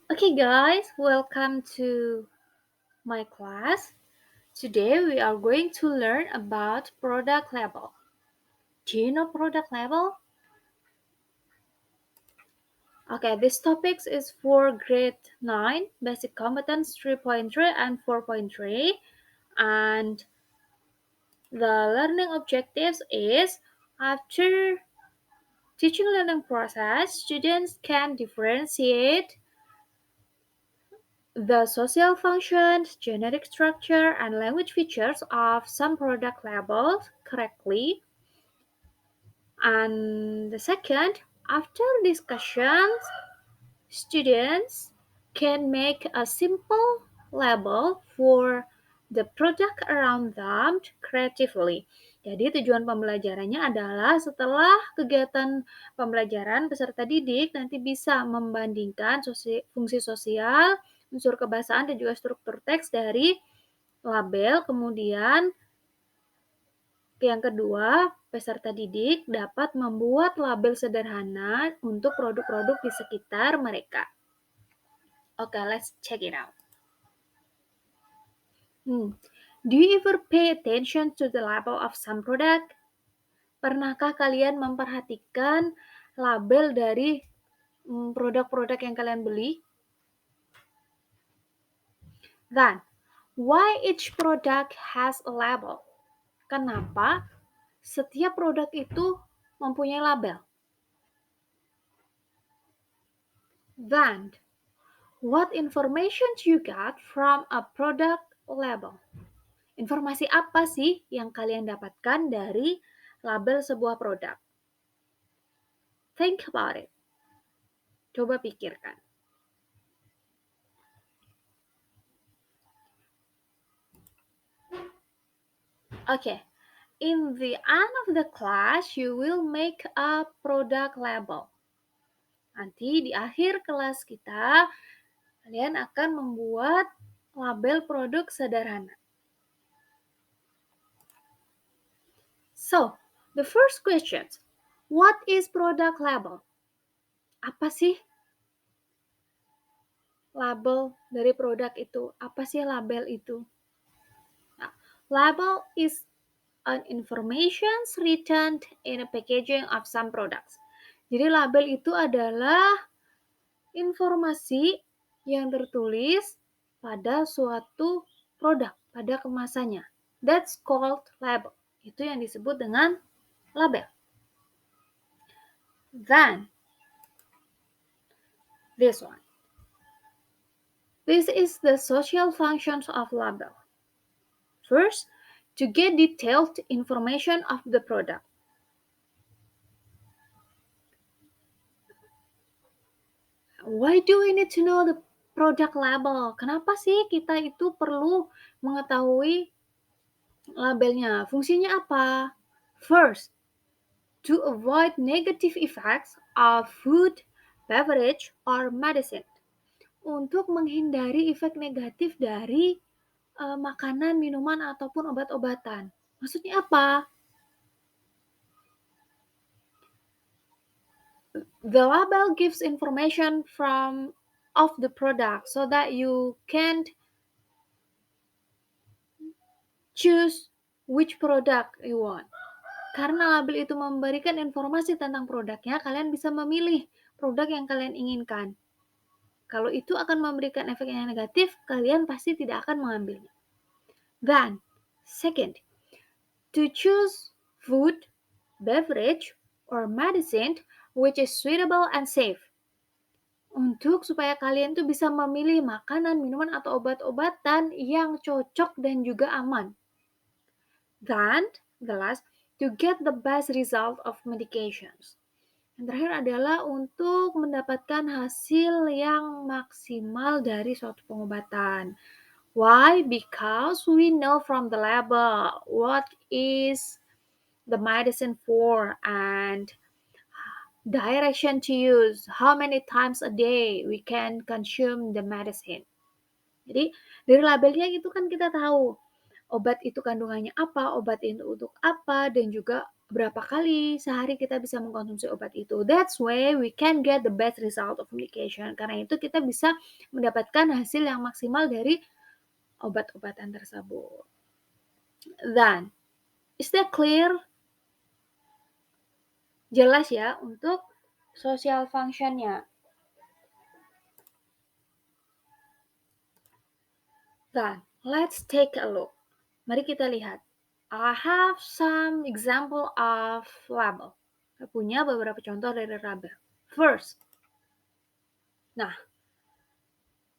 Okay, guys, welcome to my class. Today we are going to learn about product label. Do you know product label? Okay, this topic is for grade 9, basic competence 3.3 and 4.3. And the learning objectives is after teaching learning process, students can differentiate the social functions, genetic structure, and language features of some product labels correctly. And the second, after discussions, students can make a simple label for the product around them creatively. Jadi tujuan pembelajarannya adalah setelah kegiatan pembelajaran peserta didik nanti bisa membandingkan fungsi sosial, unsur kebahasaan dan juga struktur teks dari label. Kemudian yang kedua, peserta didik dapat membuat label sederhana untuk produk-produk di sekitar mereka. Okay, let's check it out. Do you ever pay attention to the label of some product? Pernahkah kalian memperhatikan label dari produk-produk yang kalian beli? Then, why each product has a label? Kenapa setiap produk itu mempunyai label? Then, what information you got from a product label? Informasi apa sih yang kalian dapatkan dari label sebuah produk? Think about it. Coba pikirkan. Okay, in the end of the class, you will make a product label. Nanti di akhir kelas kita, kalian akan membuat label produk sederhana. So, the first question, what is product label? Apa sih label dari produk itu? Apa sih label itu? Nah, label is an information written in a packaging of some products. Jadi label itu adalah informasi yang tertulis pada suatu produk, pada kemasannya. That's called label. Itu yang disebut dengan label. Then, this one. This is the social functions of label. First, to get detailed information of the product. Why do we need to know the product label? Kenapa sih kita itu perlu mengetahui labelnya? Fungsinya apa? First, to avoid negative effects of food, beverage, or medicine. Untuk menghindari efek negatif dari makanan, minuman, ataupun obat-obatan. Maksudnya apa? The label gives information of the product so that you can choose which product you want. Karena label itu memberikan informasi tentang produknya, kalian bisa memilih produk yang kalian inginkan. Kalau itu akan memberikan efek yang negatif, kalian pasti tidak akan mengambilnya. Then, second, to choose food, beverage, or medicine which is suitable and safe. Untuk supaya kalian tuh bisa memilih makanan, minuman, atau obat-obatan yang cocok dan juga aman. Then, the last, to get the best result of medications. Yang terakhir adalah untuk mendapatkan hasil yang maksimal dari suatu pengobatan. Why? Because we know from the label what is the medicine for and direction to use, how many times a day we can consume the medicine. Jadi dari labelnya itu kan kita tahu obat itu kandungannya apa, obat itu untuk apa, dan juga berapa kali sehari kita bisa mengkonsumsi obat itu. That's why we can get the best result of medication. Karena itu kita bisa mendapatkan hasil yang maksimal dari obat-obatan tersebut. Then, is that clear? Jelas ya untuk social function-nya. Then, let's take a look. Mari kita lihat. I have some example of label. Saya punya beberapa contoh dari label. First, nah,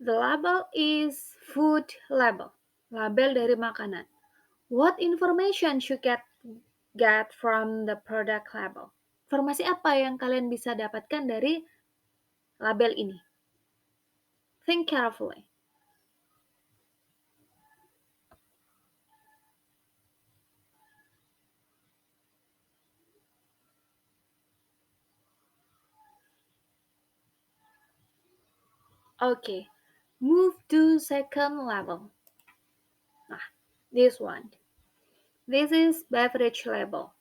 the label is food label. Label dari makanan. What information should get from the product label? Informasi apa yang kalian bisa dapatkan dari label ini? Think carefully. Okay, move to second level. Nah, this one. This is beverage label.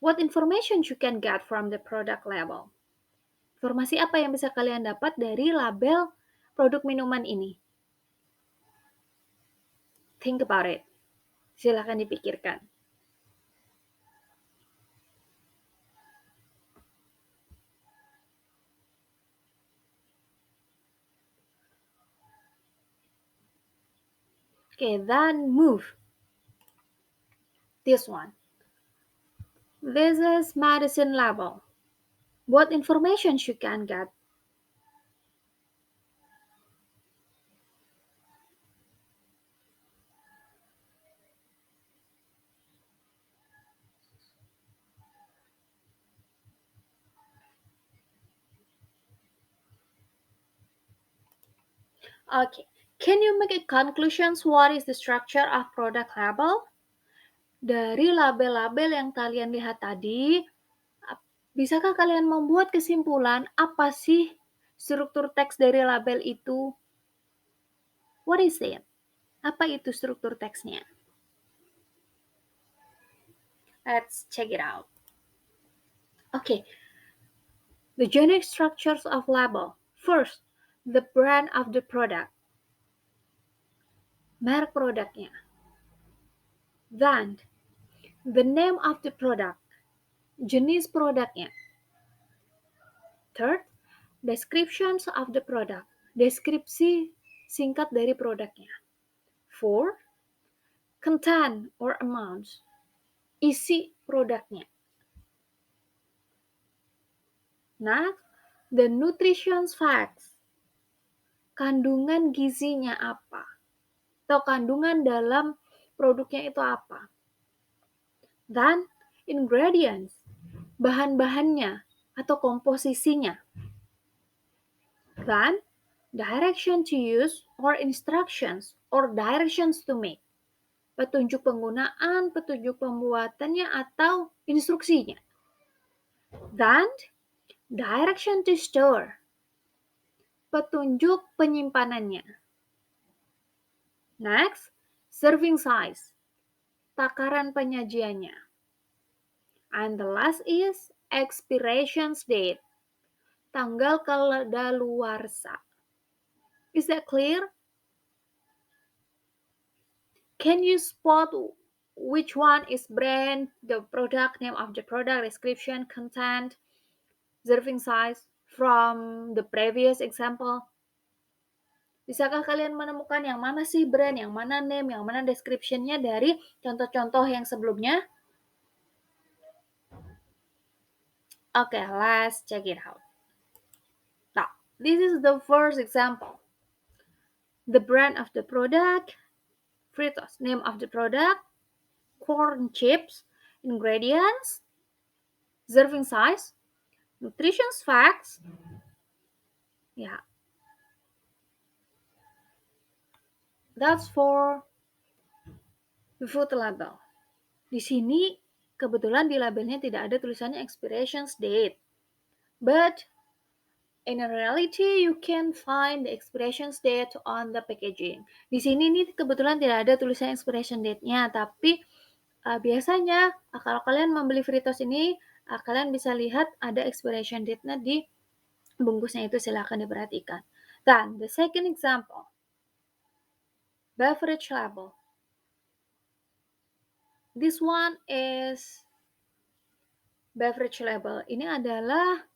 What information you can get from the product label? Informasi apa yang bisa kalian dapat dari label produk minuman ini? Think about it. Silahkan dipikirkan. Okay, then move. This one. This is medicine label. What information you can get? Okay, can you make a conclusions what is the structure of product label? Dari label-label yang kalian lihat tadi, bisakah kalian membuat kesimpulan apa sih struktur teks dari label itu? What is it? Apa itu struktur teksnya? Let's check it out. Okay, the generic structures of label. First, the brand of the product. Merek produknya. Then, the name of the product. Jenis produknya. Third, descriptions of the product. Deskripsi singkat dari produknya. Four, content or amounts. Isi produknya. Next, the nutrition facts. Kandungan gizinya apa? Atau kandungan dalam produknya itu apa? Then, ingredients. Bahan-bahannya atau komposisinya. Then, direction to use or instructions or directions to make. Petunjuk penggunaan, petunjuk pembuatannya atau instruksinya. Then, direction to store. Petunjuk penyimpanannya. Next, serving size. Takaran penyajiannya. And the last is expiration date. Tanggal kadaluarsa. Is that clear? Can you spot which one is brand, the product, name of the product, description, content, serving size from the previous example? Bisakah kalian menemukan yang mana sih brand, yang mana name, yang mana description-nya dari contoh-contoh yang sebelumnya? Okay, let's check it out. Now, this is the first example. The brand of the product, Fritos, name of the product, corn chips, ingredients, serving size, nutrition facts. Yeah, that's for the food label. Di sini kebetulan di labelnya tidak ada tulisannya expiration date. But in reality, you can find the expiration date on the packaging. Di sini nih kebetulan tidak ada tulisan expiration date-nya, tapi Biasanya kalau kalian membeli Fritos ini, kalian bisa lihat ada expiration date-nya di bungkusnya itu, silakan diperhatikan. Then, the second example, beverage label. This one is beverage label. Ini adalah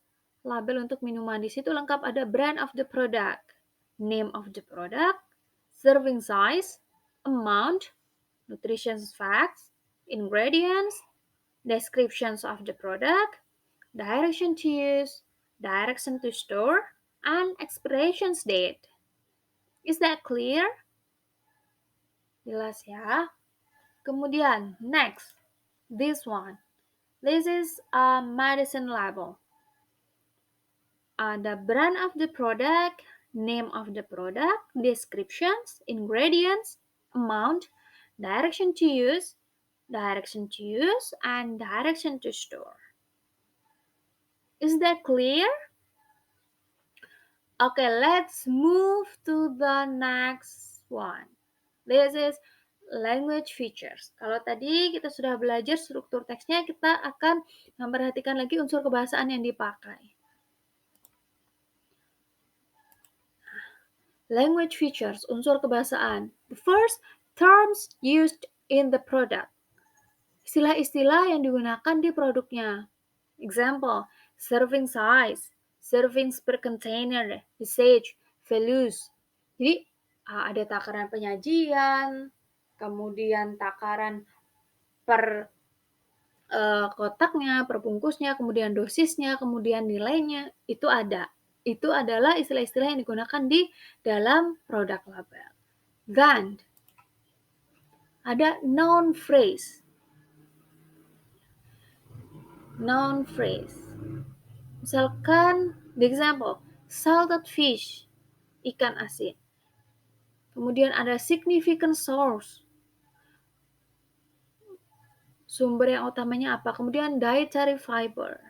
label untuk minuman. Di situ lengkap ada brand of the product, name of the product, serving size, amount, nutrition facts, ingredients, descriptions of the product, direction to use, direction to store, and expiration date. Is that clear? Jelas ya? Kemudian, next, this one. This is a medicine label. The brand of the product, name of the product, descriptions, ingredients, amount, direction to use, and direction to store. Is that clear? Okay, let's move to the next one. This is language features. Kalau tadi kita sudah belajar struktur teksnya, kita akan memperhatikan lagi unsur kebahasaan yang dipakai. Language features, unsur kebahasaan. The first, terms used in the product. Istilah-istilah yang digunakan di produknya. Example, serving size, servings per container, usage, values. Jadi ada takaran penyajian, kemudian takaran per kotaknya, per bungkusnya, kemudian dosisnya, kemudian nilainya, itu ada. Itu adalah istilah-istilah yang digunakan di dalam produk label. Then, ada noun phrase. Noun phrase. Misalkan, the example, salted fish, ikan asin. Kemudian ada significant source. Sumber yang utamanya apa? Kemudian dietary fiber.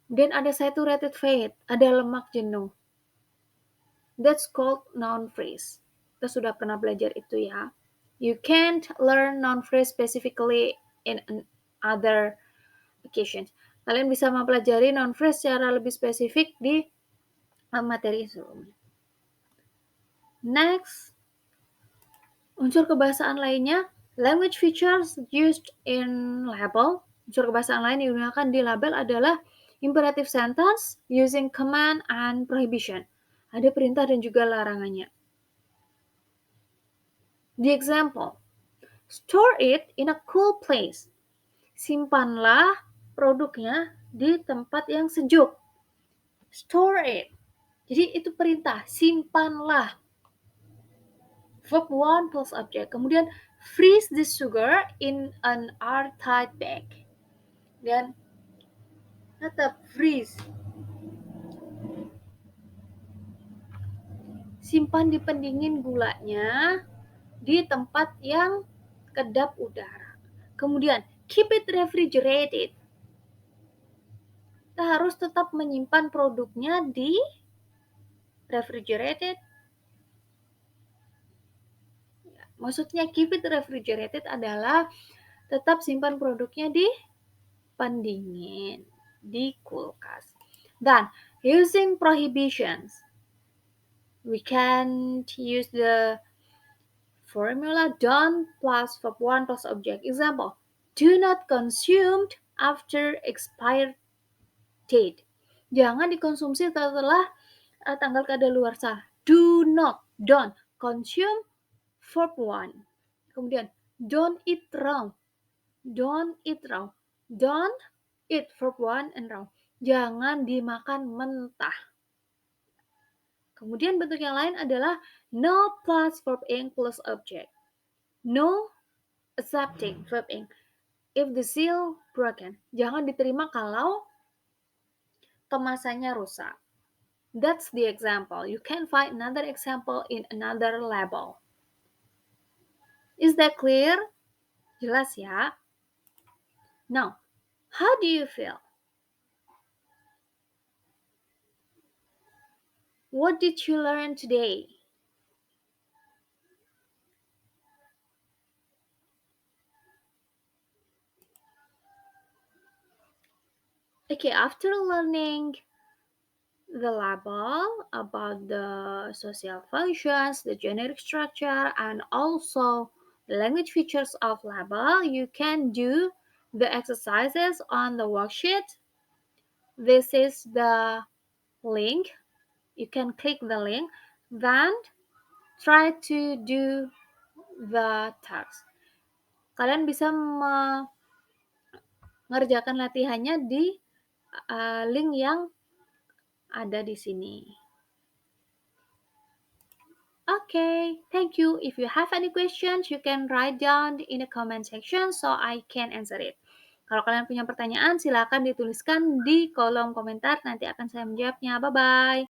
Dan ada saturated fat, ada lemak jenuh. That's called noun phrase. Kita sudah pernah belajar itu ya. You can't learn noun phrase specifically in other occasions. Kalian bisa mempelajari noun phrase secara lebih spesifik di materi sebelumnya. Next, unsur kebahasaan lainnya, language features used in label. Unsur kebahasaan lain yang digunakan di label adalah imperative sentence using command and prohibition. Ada perintah dan juga larangannya. The example, store it in a cool place. Simpanlah produknya di tempat yang sejuk. Store it. Jadi itu perintah, simpanlah. Verb 1 plus object. Kemudian freeze the sugar in an airtight bag. Dan tetap freeze. Simpan di pendingin gulanya di tempat yang kedap udara. Kemudian keep it refrigerated. Kita harus tetap menyimpan produknya di refrigerated. Maksudnya keep it refrigerated adalah tetap simpan produknya di pendingin, di kulkas. Dan using prohibitions, we can use the formula don't plus verb 1 plus object. Example, do not consume after expired date. Jangan dikonsumsi setelah tanggal kadaluarsa. Do not, don't, consume verb 1. Kemudian don't eat raw. Don't eat raw. Don't eat verb 1 and raw. Jangan dimakan mentah. Kemudian bentuk yang lain adalah no plus verb ing plus object. No accepting verb ing. If the seal broken. Jangan diterima kalau kemasannya rusak. That's the example. You can find another example in another label. Is that clear? Jelas ya? Now, how do you feel? What did you learn today? Okay, after learning the label about the social functions, the generic structure, and also the language features of label, you can do the exercises on the worksheet. This is the link. You can click the link, then try to do the task. Kalian bisa mengerjakan latihannya di link yang ada di sini. Okay, thank you. If you have any questions, you can write down in the comment section so I can answer it. Kalau kalian punya pertanyaan, silakan dituliskan di kolom komentar. Nanti akan saya menjawabnya. Bye-bye.